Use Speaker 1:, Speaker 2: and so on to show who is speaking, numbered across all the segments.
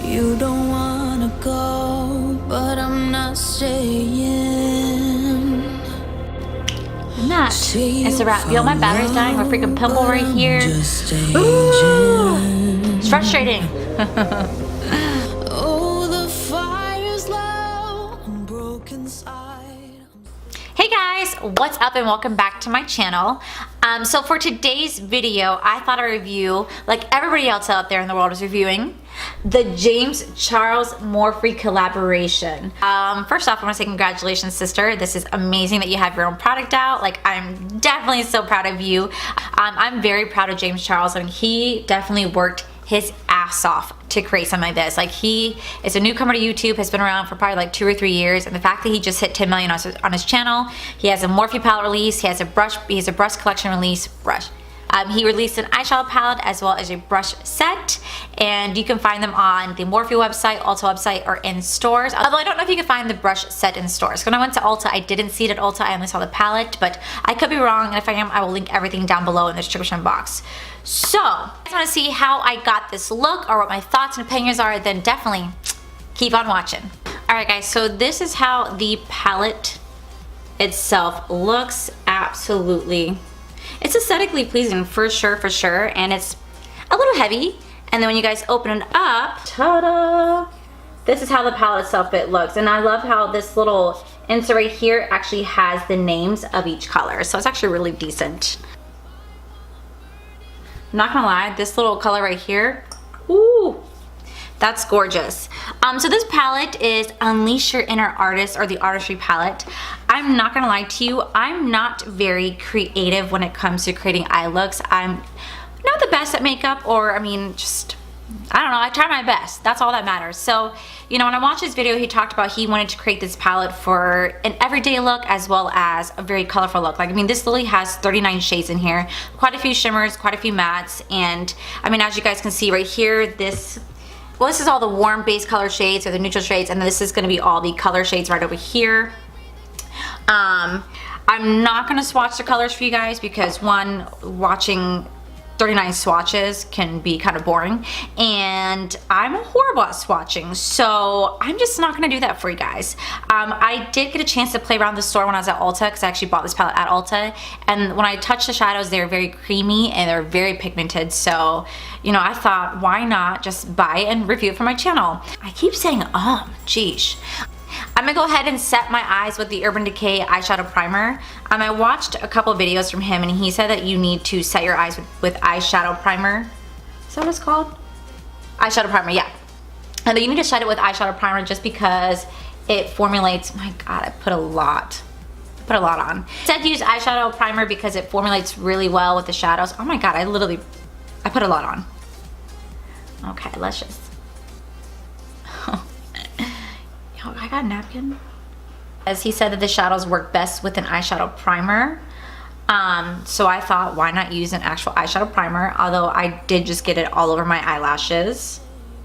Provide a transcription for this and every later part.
Speaker 1: You don't wanna go, but I'm not staying.
Speaker 2: And that is a wrap. Feel my battery's dying. My freaking pimple right here. Ooh, it's frustrating.
Speaker 1: Oh, the fire's low, I'm broken inside.
Speaker 2: Hey guys, what's up and welcome back to my channel. So for today's video, I thought I'd review, like everybody else out there in the world is reviewing, the James Charles Morphe collaboration. First off, I want to say congratulations, sister. This is amazing that you have your own product out. Like, I'm definitely so proud of you. I'm very proud of James Charles, and he definitely worked his ass off to create something like this. Like, he is a newcomer to YouTube, has been around for probably like 2 or 3 years, and the fact that he just hit 10 million on his channel, he has a Morphe palette release, he has a brush collection release, he released an eyeshadow palette as well as a brush set, and you can find them on the Morphe website, Ulta website, or in stores. Although I don't know if you can find the brush set in stores. When I went to Ulta, I didn't see it at Ulta, I only saw the palette, but I could be wrong, and if I am, I will link everything down below in the description box. So, if you guys want to see how I got this look or what my thoughts and opinions are, then definitely keep on watching. Alright guys, so this is how the palette itself looks. Absolutely. It's aesthetically pleasing for sure, and it's a little heavy. And then when you guys open it up, ta-da! This is how the palette itself looks. And I love how this little insert right here actually has the names of each color. So it's actually really decent. I'm not gonna lie, this little color right here, ooh, that's gorgeous. So this palette is Unleash Your Inner Artist, or the Artistry palette. I'm not gonna lie to you, I'm not very creative when it comes to creating eye looks. I'm not the best at makeup, or I mean, just, I don't know, I try my best. That's all that matters. So, you know, when I watched his video, he talked about he wanted to create this palette for an everyday look as well as a very colorful look. Like, I mean, this literally has 39 shades in here, quite a few shimmers, quite a few mattes, and I mean, as you guys can see right here, this is all the warm base color shades or the neutral shades, and this is gonna be all the color shades right over here. I'm not gonna swatch the colors for you guys because, one, watching 39 swatches can be kind of boring, and I'm horrible at swatching, so I'm just not gonna do that for you guys. I did get a chance to play around the store when I was at Ulta, because I actually bought this palette at Ulta, and when I touched the shadows, they're very creamy and they're very pigmented, so, you know, I thought, why not just buy and review it for my channel? I keep saying, geesh. I'm gonna go ahead and set my eyes with the Urban Decay eyeshadow primer. I watched a couple videos from him, and he said that you need to set your eyes with eyeshadow primer. Is that what it's called? Eyeshadow primer, yeah. And then you need to set it with eyeshadow primer just because it formulates, my god, I put a lot on. It said use eyeshadow primer because it formulates really well with the shadows. Oh my god, I put a lot on. Okay, let's just, I got a napkin. As he said that the shadows work best with an eyeshadow primer. So I thought, why not use an actual eyeshadow primer? Although I did just get it all over my eyelashes.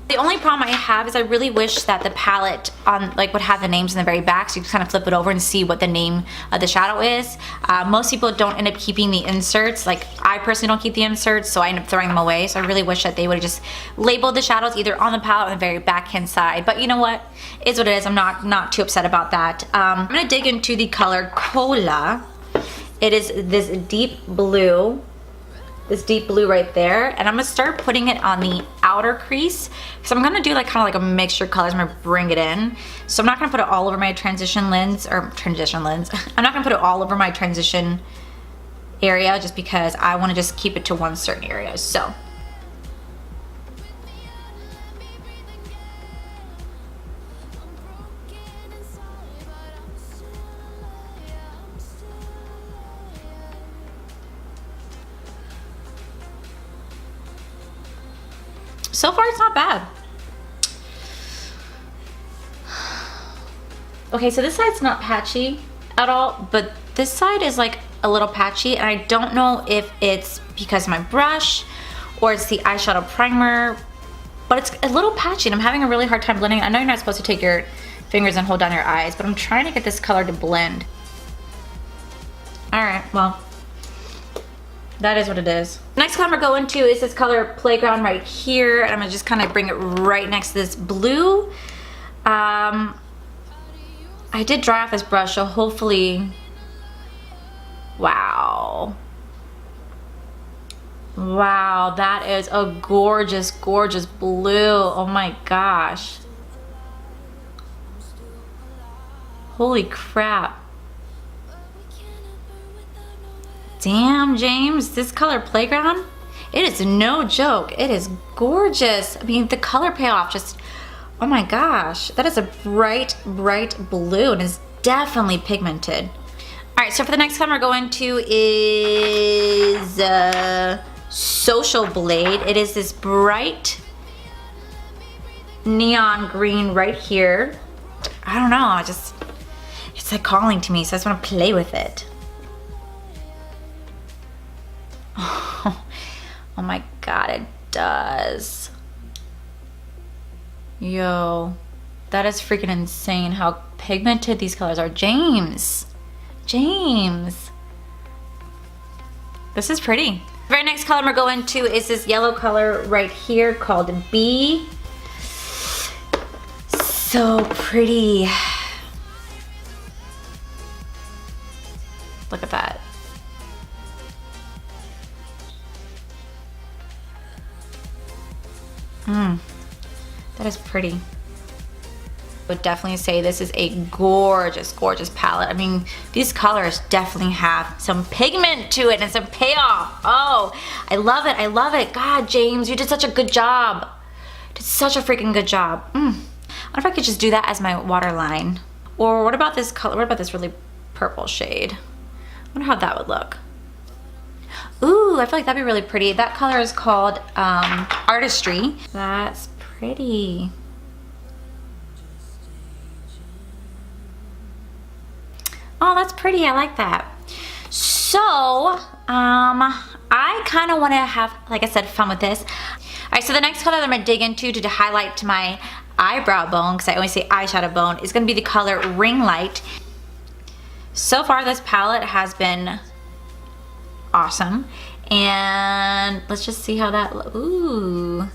Speaker 2: The only problem I have is I really wish that the palette would have the names in the very back, so you can kind of flip it over and see what the name of the shadow is. Most people don't end up keeping the inserts. Like, I personally don't keep the inserts, so I end up throwing them away. So I really wish that they would have just labeled the shadows either on the palette or on the very back hand side. But you know what? It's what it is. I'm not too upset about that. I'm gonna dig into the color Cola. It is this deep blue. This deep blue right there, and I'm gonna start putting it on the outer crease, so I'm gonna do like kind of like a mixture of colors. I'm gonna bring it in, so I'm not gonna put it all over my transition lens. I'm not gonna put it all over my transition area just because I want to just keep it to one certain area. So far it's not bad. Okay, so this side's not patchy at all, but this side is like a little patchy, and I don't know if it's because of my brush or it's the eyeshadow primer, but it's a little patchy and I'm having a really hard time blending. I know you're not supposed to take your fingers and hold down your eyes, but I'm trying to get this color to blend. Alright, well, That is what it is. Next color I'm gonna go into is this color Playground right here. And I'm gonna just kind of bring it right next to this blue. I did dry off this brush, so hopefully, wow. Wow, that is a gorgeous, gorgeous blue. Oh my gosh. Holy crap. Damn, James, this color Playground, it is no joke. It is gorgeous. I mean, the color payoff just, oh my gosh. That is a bright, bright blue and is definitely pigmented. All right, so for the next color we're going to is Social Blade. It is this bright neon green right here. I don't know, it's like calling to me, so I just want to play with it. Oh my god, it does. Yo, that is freaking insane how pigmented these colors are. James, this is pretty. The very next color we're going to is this yellow color right here called B. So pretty. Look at that. That is pretty. I would definitely say this is a gorgeous, gorgeous palette. I mean, these colors definitely have some pigment to it and some payoff. Oh, I love it. I love it. God, James, you did such a good job. Did such a freaking good job. I wonder if I could just do that as my waterline. Or what about this color? What about this really purple shade? I wonder how that would look. Ooh, I feel like that'd be really pretty. That color is called Artistry. That's pretty. Oh, that's pretty. I like that. So, I kind of want to have, like I said, fun with this. All right, so the next color that I'm going to dig into to highlight to my eyebrow bone, because I always say eyeshadow bone, is going to be the color Ring Light. So far, this palette has been awesome, and let's just see how that ooh.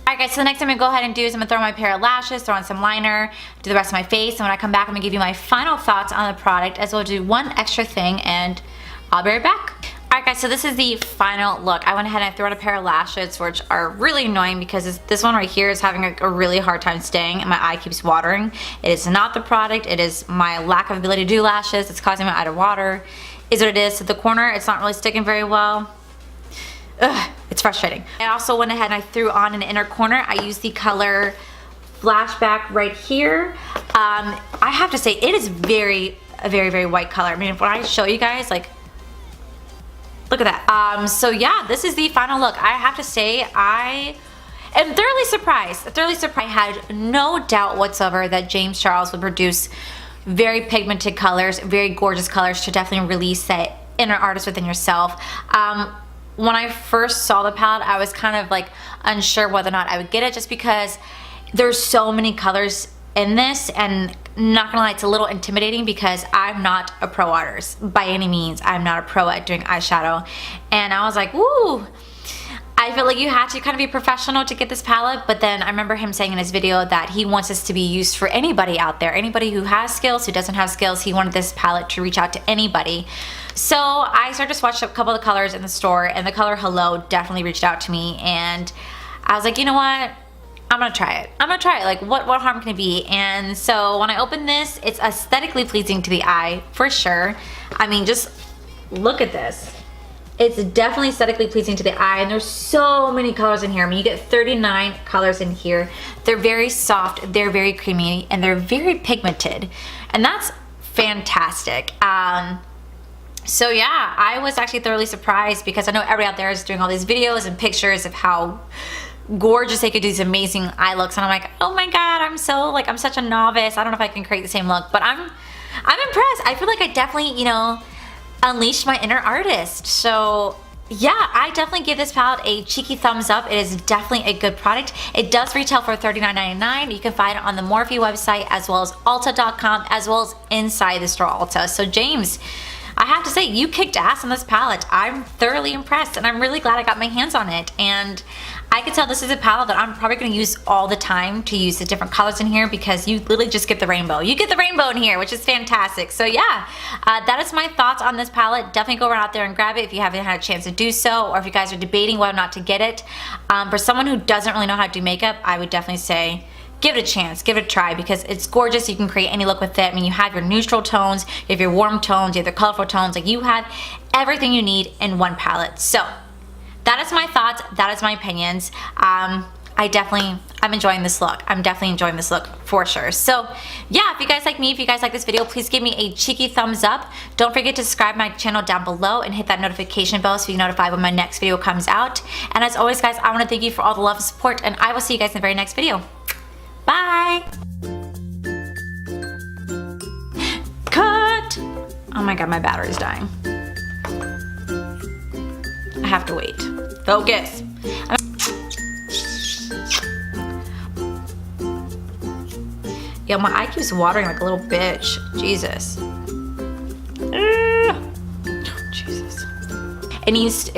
Speaker 2: Alright guys, so the next thing I'm gonna go ahead and do is I'm gonna throw on my pair of lashes, throw on some liner, do the rest of my face, and when I come back I'm gonna give you my final thoughts on the product, as well as do one extra thing, and I'll be right back. Alright guys, so this is the final look. I went ahead and I threw on a pair of lashes, which are really annoying because this one right here is having a really hard time staying and my eye keeps watering. It is not the product, it is my lack of ability to do lashes. It's causing my eye to water, is what it is. So the corner, it's not really sticking very well. Ugh, it's frustrating. I also went ahead and I threw on an inner corner. I used the color Flashback right here. I have to say, it is a very, very white color. I mean, when I show you guys, like, look at that. So yeah, this is the final look. I have to say, I am thoroughly surprised. I had no doubt whatsoever that James Charles would produce very pigmented colors, very gorgeous colors to definitely release that inner artist within yourself. When I first saw the palette, I was kind of like unsure whether or not I would get it, just because there's so many colors in this, and not gonna lie, it's a little intimidating because I'm not a pro artist by any means. I'm not a pro at doing eyeshadow, and I was like, ooh, I feel like you had to kind of be professional to get this palette. But then I remember him saying in his video that he wants this to be used for anybody out there, anybody who has skills, who doesn't have skills. He wanted this palette to reach out to anybody. So I started to swatch a couple of the colors in the store, and the color Hello definitely reached out to me, and I was like, you know what? I'm gonna try it. Like, what harm can it be? And so when I opened this, it's aesthetically pleasing to the eye, for sure. I mean, just look at this. It's definitely aesthetically pleasing to the eye, and there's so many colors in here. I mean, you get 39 colors in here. They're very soft, they're very creamy, and they're very pigmented, and that's fantastic. So yeah, I was actually thoroughly surprised, because I know everybody out there is doing all these videos and pictures of how gorgeous they could do these amazing eye looks, and I'm like, oh my god, I'm such a novice. I don't know if I can create the same look, but I'm impressed. I feel like I definitely, you know, unleashed my inner artist. So yeah, I definitely give this palette a cheeky thumbs up. It is definitely a good product. It does retail for $39.99. You can find it on the Morphe website, as well as Ulta.com, as well as inside the store Ulta. So James, I have to say, you kicked ass on this palette. I'm thoroughly impressed, and I'm really glad I got my hands on it. And I can tell this is a palette that I'm probably going to use all the time to use the different colors in here, because you literally just get the rainbow. You get the rainbow in here, which is fantastic. So yeah, that is my thoughts on this palette. Definitely go out there and grab it if you haven't had a chance to do so, or if you guys are debating whether or not to get it. For someone who doesn't really know how to do makeup, I would definitely say give it a chance, give it a try, because it's gorgeous. You can create any look with it. I mean, you have your neutral tones, you have your warm tones, you have the colorful tones. Like, you have everything you need in one palette. So that is my thoughts, that is my opinions. I'm enjoying this look. I'm definitely enjoying this look for sure. So yeah, if you guys like me, if you guys like this video, please give me a cheeky thumbs up. Don't forget to subscribe to my channel down below and hit that notification bell so you're notified when my next video comes out. And as always, guys, I want to thank you for all the love and support, and I will see you guys in the very next video. Bye! Cut! Oh my god, my battery's dying. I have to wait. Focus! Yo, my IQ's watering like a little bitch. Jesus. Jesus. It needs,